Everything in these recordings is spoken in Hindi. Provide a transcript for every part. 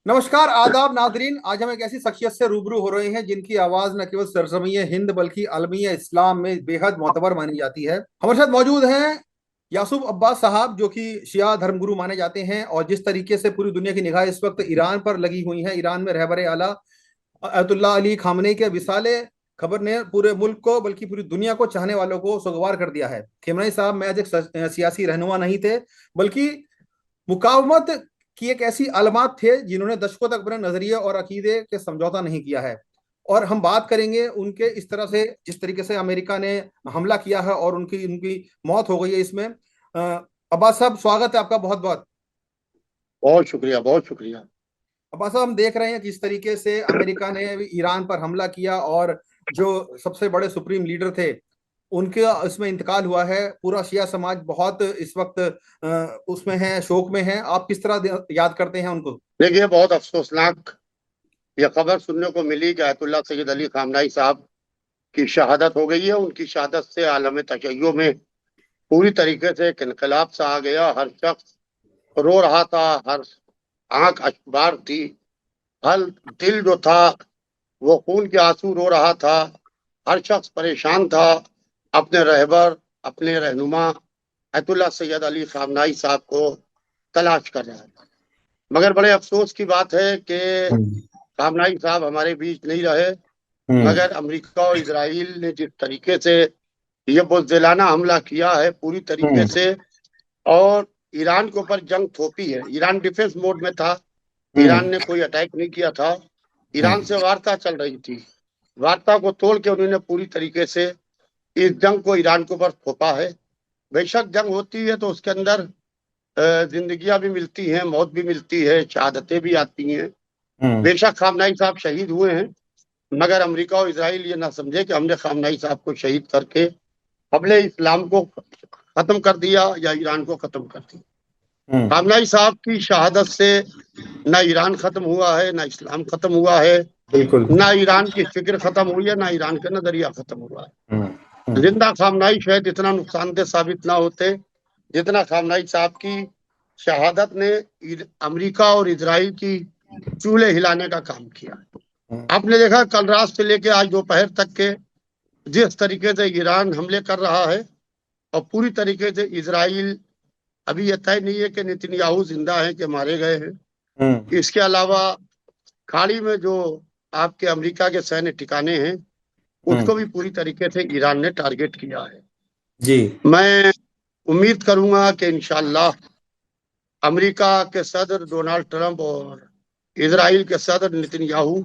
नमस्कार, आदाब नाजरीन। आज हम एक ऐसी शख्सियत से रूबरू हो रहे हैं जिनकी आवाज न केवल सरजमीं हिंद बल्कि अलमिया इस्लाम में बेहद मोतबर मानी जाती है। हमारे साथ मौजूद हैं यासूब अब्बास साहब, जो कि शिया धर्मगुरु माने जाते हैं और जिस तरीके से पूरी दुनिया की निगाह इस वक्त ईरान पर लगी हुई है, ईरान में रहबर आला अयतुल्ला अली खामनेई के विसाले खबर ने पूरे मुल्क को बल्कि पूरी दुनिया को चाहने वालों को सुगवार कर दिया है। खेमनेई साहब महज एक सियासी रहनुमा नहीं थे, बल्कि मुकावमत की एक ऐसी अलमात थे जिन्होंने दशकों तक अपने नजरिए और अकीदे के समझौता नहीं किया है। और हम बात करेंगे उनके इस तरह से जिस तरीके से अमेरिका ने हमला किया है और उनकी उनकी मौत हो गई है इसमें। अब्बास साहब, स्वागत है आपका बहुत बहुत। बहुत शुक्रिया, बहुत शुक्रिया। अब्बास साहब, हम देख रहे हैं किस तरीके से अमेरिका ने ईरान पर हमला किया और जो सबसे बड़े सुप्रीम लीडर थे उनके इसमें इंतकाल हुआ है। पूरा शिया समाज बहुत इस वक्त उसमें है, शोक में है। आप किस तरह याद करते हैं उनको? देखिए, बहुत अफसोसनाक यह खबर सुनने को मिली कि आयतुल्ला सैयद अली खामनाई साहब की शहादत हो गई है। उनकी शहादत से आलम तशय्यो में पूरी तरीके से एक इनकलाब सा आ गया। हर शख्स रो रहा था, हर आंख अश्बार थी, हर दिल जो था वो खून के आंसू रो रहा था। हर शख्स परेशान था, अपने रहबर, अपने रहनुमा आयतुल्ला सैयद अली खामनाई साहब को तलाश कर रहा था। मगर बड़े अफसोस की बात है कि हम्म। खामनाई साहब हमारे बीच नहीं रहे। हम्म। मगर अमेरिका और इजराइल ने जिस तरीके से ये बुज़दिलाना हमला किया है पूरी तरीके हम्म। से, और ईरान के ऊपर जंग थोपी है। ईरान डिफेंस मोड में था, ईरान हम्म। ने कोई अटैक नहीं किया था। ईरान हम्म। से वार्ता चल रही थी, वार्ता को तोड़ के उन्होंने पूरी तरीके से इस जंग को ईरान के ऊपर थोपा है। बेशक जंग होती है तो उसके अंदर जिंदगियां भी मिलती हैं, मौत भी मिलती है, शहादतें भी आती हैं। हम्म। बेशक खामनाई साहब शहीद हुए हैं, मगर अमेरिका और इसराइल ये ना समझे कि हमने खामनाई साहब को शहीद करके हमने इस्लाम को खत्म कर दिया या ईरान को खत्म कर दिया। हम्म। खामनाई साहब की शहादत से ना ईरान खत्म हुआ है, ना इस्लाम खत्म हुआ है, बिल्कुल। ना ईरान की फिक्र खत्म हुई है, ना ईरान का नजरिया खत्म हुआ हम्म। है। हम्म। जिंदा खामनाई शायद इतना नुकसानदेह साबित ना होते जितना खामनाई साहब की शहादत ने अमेरिका और इसराइल की चूल्हे हिलाने का काम किया। हम्म। आपने देखा कल रात से लेकर आज दोपहर तक के जिस तरीके से ईरान हमले कर रहा है, और पूरी तरीके से इसराइल, अभी यह तय नहीं है कि नेतन्याहू जिंदा है कि मारे गए हैं। हम्म। इसके अलावा खाड़ी में जो आपके अमेरिका के सैन्य ठिकाने हैं उसको हम्म। भी पूरी तरीके से ईरान ने टारगेट किया है। जी। मैं उम्मीद करूंगा कि इंशाल्लाह अमेरिका के सदर डोनाल्ड ट्रंप और इसराइल के सदर नेतन्याहू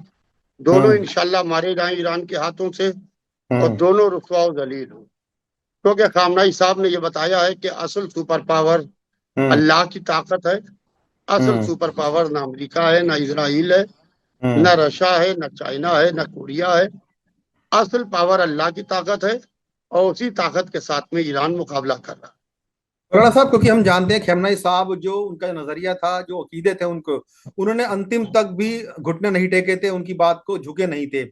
दोनों हम्म। इंशाल्लाह मारे जाएं ईरान के हाथों से, और हम्म। दोनों रुसवा और जलील हो। क्योंकि खामनाई साहब ने यह बताया है कि असल सुपर पावर हम्म। अल्लाह की ताकत है। असल हम्म। सुपर पावर ना अमेरिका है, ना इसराइल है, ना हम्म। रशिया है, ना चाइना है, ना कोरिया है। असल पावर अल्लाह की ताकत है, और उसी ताकत के साथ में ईरान मुकाबला कर रहा राणा साहब, क्योंकि हम जानते हैं खेमनाई साहब जो उनका नजरिया था, जो अकीदे थे उनको, उन्होंने अंतिम तक भी घुटने नहीं टेके थे, उनकी बात को झुके नहीं थे।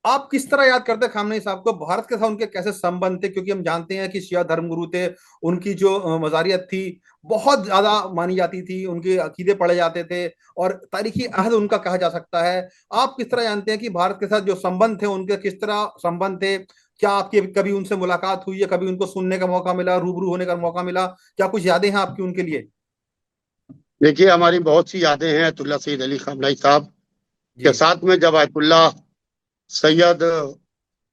आप किस तरह याद करते हैं खामनेई साहब को? भारत के साथ उनके कैसे संबंध थे? क्योंकि हम जानते हैं कि शिया धर्मगुरु थे, उनकी जो मजारियत थी बहुत ज्यादा मानी जाती थी, उनके अकीदे पढ़े जाते थे और तारीखी अहद उनका कहा जा सकता है। आप किस तरह जानते हैं कि भारत के साथ जो संबंध थे उनके किस तरह संबंध थे? क्या आपकी कभी उनसे मुलाकात हुई है, कभी उनको सुनने का मौका मिला, रूबरू होने का मौका मिला? क्या कुछ यादें हैं आपकी उनके लिए? है। देखिए, हमारी बहुत सी यादें हैं अयतुल्ला सैयद अली खामनाई साहब जी। के साथ में। जब अयतुल्ला सैयद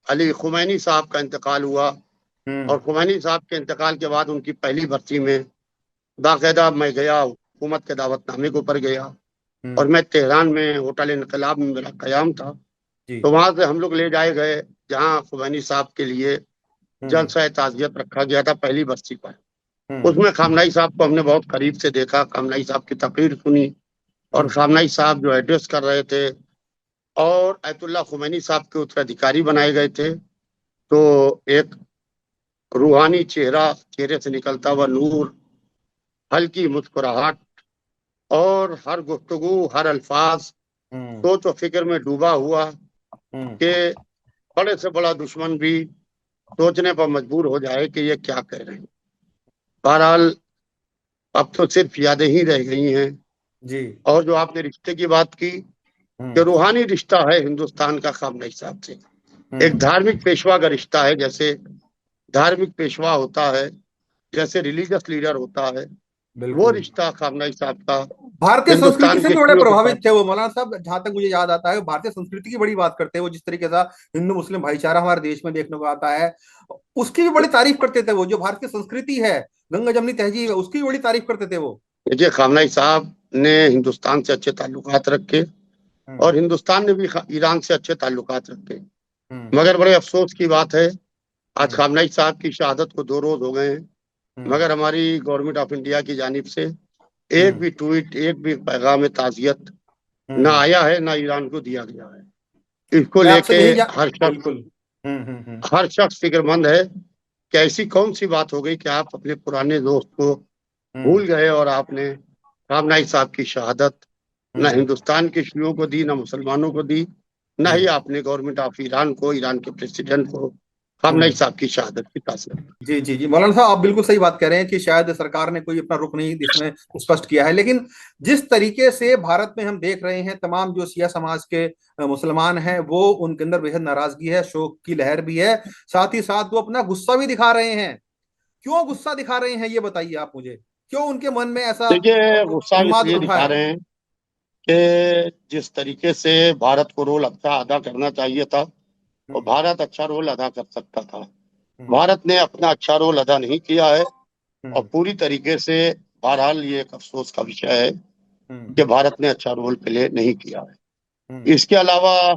अली खुमैनी साहब का इंतकाल हुआ, हम्म। और खुमैनी साहब के इंतकाल के बाद उनकी पहली भर्ती में बाकायदा मैं गया, हुकूमत के दावतनामे के ऊपर गया, और हम्म। मैं तेहरान में होटल इनकलाब में मेरा कयाम था। जी। तो वहां से हम लोग ले जाए गए जहां खुमैनी साहब के लिए हम्म। जलसा ताजियत रखा गया था पहली बरसी पर। हम्म। उसमें खामनाई साहब को हमने बहुत करीब से देखा, खामनाई साहब की तकरीर सुनी, और हम्म। खामनाई साहब जो एड्रेस कर रहे थे, और अयतुल्ला खुमैनी साहब के उत्तराधिकारी बनाए गए थे। तो एक रूहानी चेहरा, चेहरे से निकलता हुआ नूर, हल्की मुस्कुराहट, और हर गुफ्तगू, हर अल्फाज हम्म। सोच और फिक्र में डूबा हुआ हम्म। कि बड़े से बड़ा दुश्मन भी सोचने पर मजबूर हो जाए कि ये क्या कह रहे हैं। बहरहाल अब तो सिर्फ यादें ही रह गई हैं। जी। और जो आपने रिश्ते की बात की, कि हम्म। रूहानी रिश्ता है हिंदुस्तान का खामनेई साहब से। एक हम्म। धार्मिक पेशवा का रिश्ता है, जैसे धार्मिक पेशवा होता है, जैसे रिलीजियस लीडर होता है, वो बिल्कुल। रिश्ता खामनेई साहब का भारतीय संस्कृति हिंदुस्तान से के भी बड़े शियों के साथ। प्रभावित थे वो मौलाना साहब, जहां तक मुझे याद आता है भारतीय संस्कृति की बड़ी बात करते हैं वो, जिस तरीके से हिंदू मुस्लिम भाईचारा हमारे देश में देखने को आता है, उसकी भी बड़ी तारीफ करते थे वो। जो भारतीय संस्कृति है, गंगा जमनी तहजीब है, उसकी भी बड़ी तारीफ करते थे वो। देखिए, खामनेई साहब ने हिंदुस्तान से अच्छे ताल्लुकात रखे, हम्म। और हिंदुस्तान ने भी ईरान से अच्छे ताल्लुकात रखे। हम्म। मगर बड़े अफसोस की बात है, आज हम्म। खामनेई साहब की शहादत को 2 रोज हो गए हैं, हम्म। मगर हमारी गवर्नमेंट ऑफ इंडिया की जानिब से एक हम्म। भी ट्वीट, एक भी पैगाम ताजियत ना हम्म। आया है, ना ईरान को दिया गया है। इसको मैं आपसे लेके यही हर शख्स बिल्कुल। हम्म। हर शख्स फिक्रमंद है कि ऐसी कौन सी बात हो गई कि आप अपने पुराने दोस्त को हम्म। भूल गए, और आपने रामनाई साहब की शहादत न हम्म। हिंदुस्तान के शियों को दी, न मुसलमानों को दी, न ही हम्म। आपने गवर्नमेंट ऑफ ईरान को, ईरान के प्रेसिडेंट को रामनाई हम्म। साहब की शहादत की तासीर दी। जी जी जी, मौलाना साहब आप बिल्कुल सही बात कह रहे हैं कि शायद सरकार ने कोई अपना रुख नहीं इसमें स्पष्ट किया है, लेकिन जिस तरीके से भारत में हम देख रहे हैं तमाम जो सिया समाज के मुसलमान हैं, वो उनके अंदर बेहद नाराजगी है, शोक की लहर भी है, साथ ही साथ वो अपना गुस्सा भी दिखा रहे हैं। क्यों गुस्सा दिखा रहे हैं ये बताइए आप मुझे, क्यों उनके मन में ऐसा देखिए, गुस्सा उन्माद इसलिए उठा दिखा है? रहे हैं कि जिस तरीके से भारत को रोल अच्छा अदा करना चाहिए था, और हम्म। भारत अच्छा रोल अदा कर सकता था, हम्म। भारत ने अपना अच्छा रोल अदा नहीं किया है। और हम्म। पूरी तरीके से, बहरहाल, ये एक अफसोस का विषय है हम्म। कि भारत ने अच्छा रोल प्ले नहीं किया है। हम्म। इसके अलावा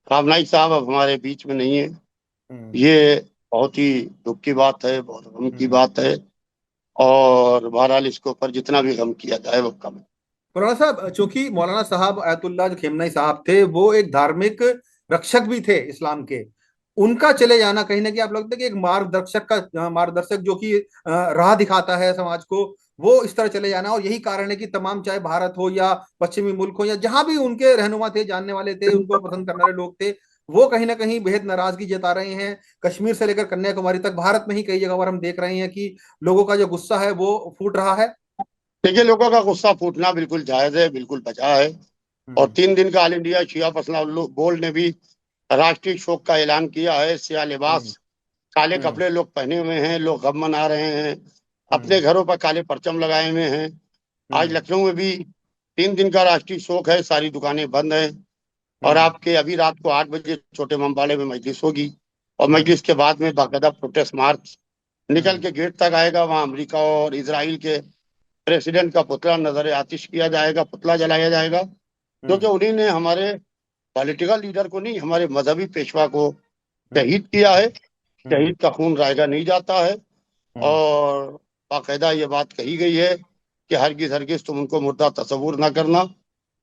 कामनाई साहब अब हमारे बीच में नहीं है, हम्म। ये बहुत ही दुख की बात है, बहुत गम की हम्म। बात है। और बहरहाल इसके ऊपर जितना भी गम किया जाए वो कम है। मौलाना साहब, चूंकि मौलाना साहब आयतुल्लाह जो खेमनाई साहब थे वो एक धार्मिक रक्षक भी थे इस्लाम के, उनका चले जाना कहीं ना कहीं आप लगता है कि एक मार्गदर्शक का मार्गदर्शक जो कि राह दिखाता है समाज को, वो इस तरह चले जाना, और यही कारण है कि तमाम चाहे भारत हो या पश्चिमी मुल्क हो या जहां भी उनके रहनुमा थे, जानने वाले थे, उनको पसंद करने वाले लोग थे, वो कहीं ना कहीं बेहद नाराजगी जता रहे हैं। कश्मीर से लेकर कन्याकुमारी तक भारत में ही कई जगह पर हम देख रहे हैं कि लोगों का जो गुस्सा है वो फूट रहा है। देखिए, लोगों का गुस्सा फूटना बिल्कुल जायज है, बिल्कुल बचा है। और हम्म। 3 दिन का ऑल इंडिया शिया फसला बोर्ड ने भी राष्ट्रीय शोक का ऐलान किया है। सिया हम्म। लिबास, काले हम्म। कपड़े लोग पहने हुए हैं, लोग गम मना रहे हैं, अपने हम्म। घरों पर काले परचम लगाए हुए हैं। आज हम्म। लखनऊ में भी 3 दिन का राष्ट्रीय शोक है, सारी दुकानें बंद हैं। और हम्म। आपके अभी रात को 8 बजे छोटे मम्बाड़े में मजलिस होगी, और हम्म। मजलिस के बाद में बाकायदा प्रोटेस्ट मार्च निकल हम्म। के गेट तक आएगा। वहां अमेरिका और इसराइल के प्रेसिडेंट का पुतला नजर आतिश किया जाएगा, पुतला जलाया जाएगा, क्योंकि हम्म। उन्हीं ने हमारे पॉलिटिकल लीडर को नहीं, हमारे मजहबी पेशवा को हम्म। शहीद किया है। हम्म। शहीद का खून रायगा नहीं जाता है। हम्म। और बाकायदा ये बात कही गई है कि हरगिज हरगिज तुम उनको मुर्दा तस्वुर ना करना,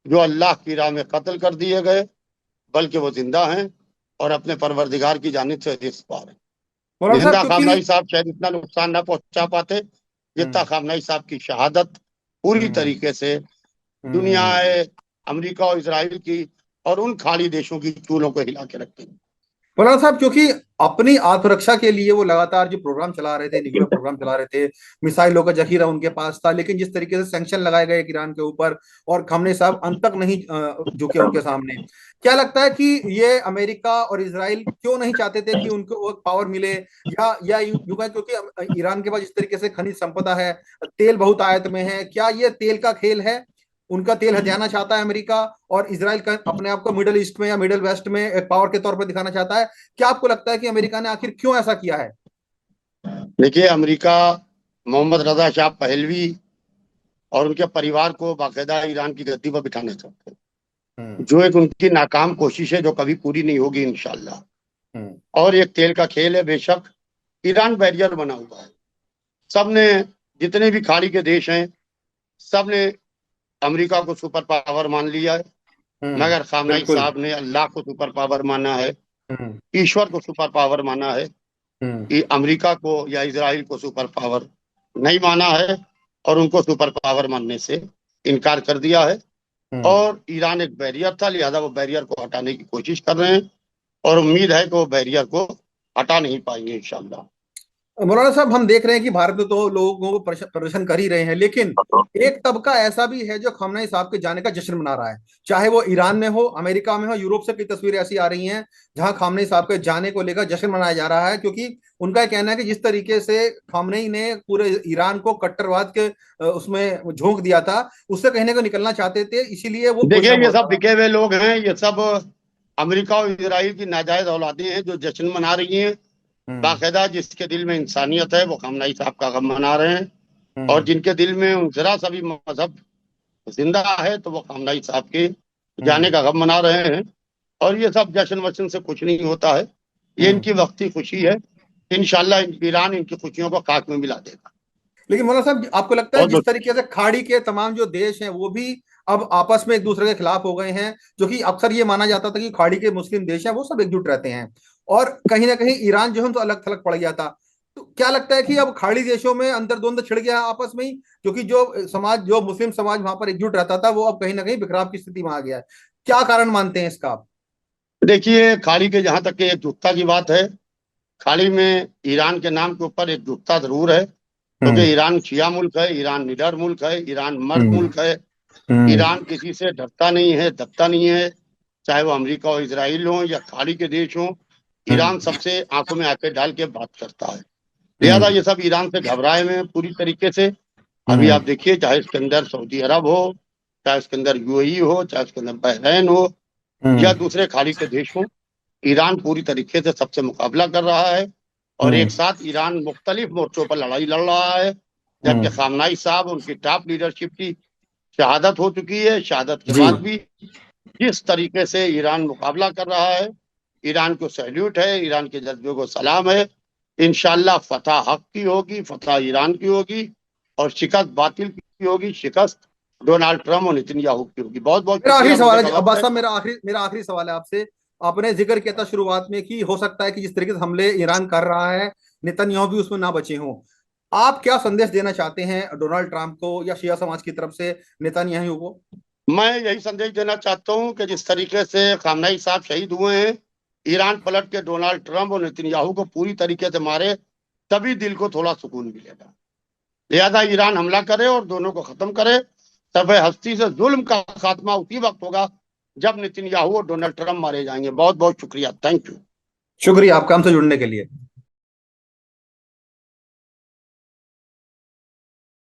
जो अल्लाह की राह में कत्ल कर दिए गए, बल्कि वो जिंदा हैं और अपने परवरदिगार की जानिब से रिज़्क़ पा रहे हैं। मौलाना साहब जिंदा क्योंकि खामनाई साहब शायद इतना नुकसान ना पहुंचा पाते जितना हम्म। खामनाई साहब की शहादत पूरी हम्म। तरीके से दुनिया, हम्म। अमेरिका और इसराइल की और उन खाड़ी देशों की चूलों को हिला के रखेगी। मौलाना साहब क्योंकि अपनी आत्मरक्षा के लिए वो लगातार जो प्रोग्राम चला रहे थे, न्यूक्लियर प्रोग्राम चला रहे थे, मिसाइलों का जखीरा उनके पास था, लेकिन जिस तरीके से सैंक्शन लगाए गए ईरान के ऊपर और खamenei साहब अंत तक नहीं झुके उनके सामने, क्या लगता है कि ये अमेरिका और इसराइल क्यों नहीं चाहते थे कि उनको वो पावर मिले, या यूं कहें क्योंकि ईरान के पास जिस तरीके से खनिज संपदा है, तेल बहुत आयत में है, क्या ये तेल का खेल है? उनका तेल हथियाना चाहता है अमेरिका, और इसराइल का अपने आप को मिडल ईस्ट में या मिडल वेस्ट में एक पावर के तौर पर दिखाना चाहता है। क्या आपको लगता है कि अमेरिका ने आखिर क्यों ऐसा किया है? देखिए, अमेरिका मोहम्मद रजा शाह पहलवी और उनके परिवार को बाकायदा ईरान की गद्दी पर बिठाना चाहते हैं, हम्म। जो एक उनकी नाकाम कोशिश है, जो कभी पूरी नहीं होगी इंशाल्लाह। हम्म। और एक तेल का खेल है बेशक। ईरान बैरियर बना हुआ है। सबने, जितने भी खाड़ी के देश हैं, सबने अमेरिका को सुपर पावर मान लिया है। मगर खामनाई बिल्कुल। साहब ने अल्लाह को सुपर पावर माना है, हम्म। ईश्वर को सुपर पावर माना है, हम्म। कि अमेरिका को या इसराइल को सुपर पावर नहीं माना है, और उनको सुपर पावर मानने से इनकार कर दिया है। हम्म। और ईरान एक बैरियर था, लिहाजा वो बैरियर को हटाने की कोशिश कर रहे हैं, और उम्मीद है कि वो बैरियर को हटा नहीं पाएंगे इंशाल्लाह। मौलाना साहब, हम देख रहे हैं कि भारत में तो लोगों को प्रदर्शन कर ही रहे हैं, लेकिन एक तबका ऐसा भी है जो खamenei साहब के जाने का जश्न मना रहा है। चाहे वो ईरान में हो, अमेरिका में हो, यूरोप से कई तस्वीरें ऐसी आ रही हैं जहां खamenei साहब के जाने को लेकर जश्न मनाया जा रहा है, क्योंकि उनका कहना है कि जिस तरीके से खamenei ने पूरे ईरान को कट्टरवाद के उसमें झोंक दिया था, उससे कहीं ना कहीं निकलना चाहते थे, इसीलिए वो देखिए, घोषणा ये बहुत सब ज्यादा। बिके हुए लोग हैं, ये सब अमेरिका और इजराइल की नाजायज औलादें हैं जो जश्न मना रही हैं। हम्म। बाकायदा जिसके दिल में इंसानियत है वो खamenei साहब का गम मना रहे हैं। और हम्म। जिनके दिल में जरा सा भी मजहब जिंदा है तो वो खamenei साहब के जाने हम्म। का गम मना रहे हैं। और ये सब जश्न वश्न से कुछ नहीं होता है, ये हम्म। इनकी वक्ती खुशी है। इंशाल्लाह ईरान इनकी खुशियों को खाक में मिला देगा। लेकिन मौलाना साहब, आपको लगता है बहुत जिस बहुत तरीके से खाड़ी के तमाम जो देश हैं वो भी अब आपस में एक दूसरे के खिलाफ हो गए हैं, जो कि अक्सर ये माना जाता था कि खाड़ी के मुस्लिम देश हैं वो सब एकजुट रहते हैं, और कहीं ना कहीं ईरान जो है तो अलग थलग पड़ गया था। तो क्या लगता है कि अब खाड़ी देशों में अंतर द्वंद छिड़ गया है आपस में ही, क्योंकि जो समाज, जो मुस्लिम समाज वहां पर एकजुट रहता था, वो अब कहीं ना कहीं बिखराव की स्थिति में आ गया है। क्या कारण मानते हैं इसका आप? देखिए, खाड़ी के जहां तक के एकजुटता की बात है, खाड़ी में ईरान के नाम के ऊपर एकजुटता जरूर है, क्योंकि हम्म। ईरान शिया मुल्क है, ईरान निडर मुल्क है, ईरान मर्द हम्म। मुल्क है। हम्म। ईरान किसी से डरता नहीं है, दबता नहीं है, चाहे वो अमेरिका और इसराइल हो या खाड़ी के देश हो। ईरान हम्म। सबसे आंखों में आंखें डाल के बात करता है। लिहाजा हम्म। ये सब ईरान से घबराए हुए हैं पूरी तरीके से। अभी हम्म। आप देखिए, चाहे इसके अंदर सऊदी अरब हो, चाहे इसके अंदर यूएई हो, चाहे इसके अंदर बहरैन हो या हम्म। दूसरे खाड़ी के देश हो, ईरान पूरी तरीके से सबसे मुकाबला कर रहा है। और हम्म। एक साथ ईरान मुख्तलिफ मोर्चों पर लड़ाई लड़ रहा है। जबकि हम्म। खamenei साहब, उनकी टॉप लीडरशिप की शहादत हो चुकी है, शहादत के जी। बाद भी जिस तरीके से ईरान मुकाबला कर रहा है, ईरान को सैल्यूट है, ईरान के जज्बे को सलाम है। इंशाल्लाह फतह हक की होगी, फतह ईरान की होगी, और शिकस्त बातिल की होगी, शिकस्त डोनाल्ड ट्रम्प और नितन्याहू की होगी। बहुत बहुत मेरा आखिरी शुक्रिया, सवाल मुझे है का वक्त अब्बास है। साहब, मेरा आखिरी सवाल है आपसे। आपने जिक्र किया था शुरुआत में कि हो सकता है कि जिस तरीके से हमले ईरान कर रहा है, नेतन्याहू भी उसमें ना बचे हों। आप क्या संदेश देना चाहते हैं डोनाल्ड ट्रंप को या शिया समाज की तरफ से नेतन्याहू को? मैं यही संदेश देना चाहता हूं कि जिस तरीके से खamenei साहब शहीद हुए हैं, ईरान पलट के डोनाल्ड ट्रम्प और नितन्याहू को पूरी तरीके से मारे, तभी दिल को थोड़ा सुकून मिलेगा। लिहाजा ईरान हमला करे और दोनों को खत्म करे। तब हस्ती से जुल्म का खात्मा उसी वक्त होगा जब नितन्याहू और डोनाल्ड ट्रम्प मारे जाएंगे। बहुत बहुत शुक्रिया, थैंक यू। शुक्रिया आपका हमसे जुड़ने के लिए।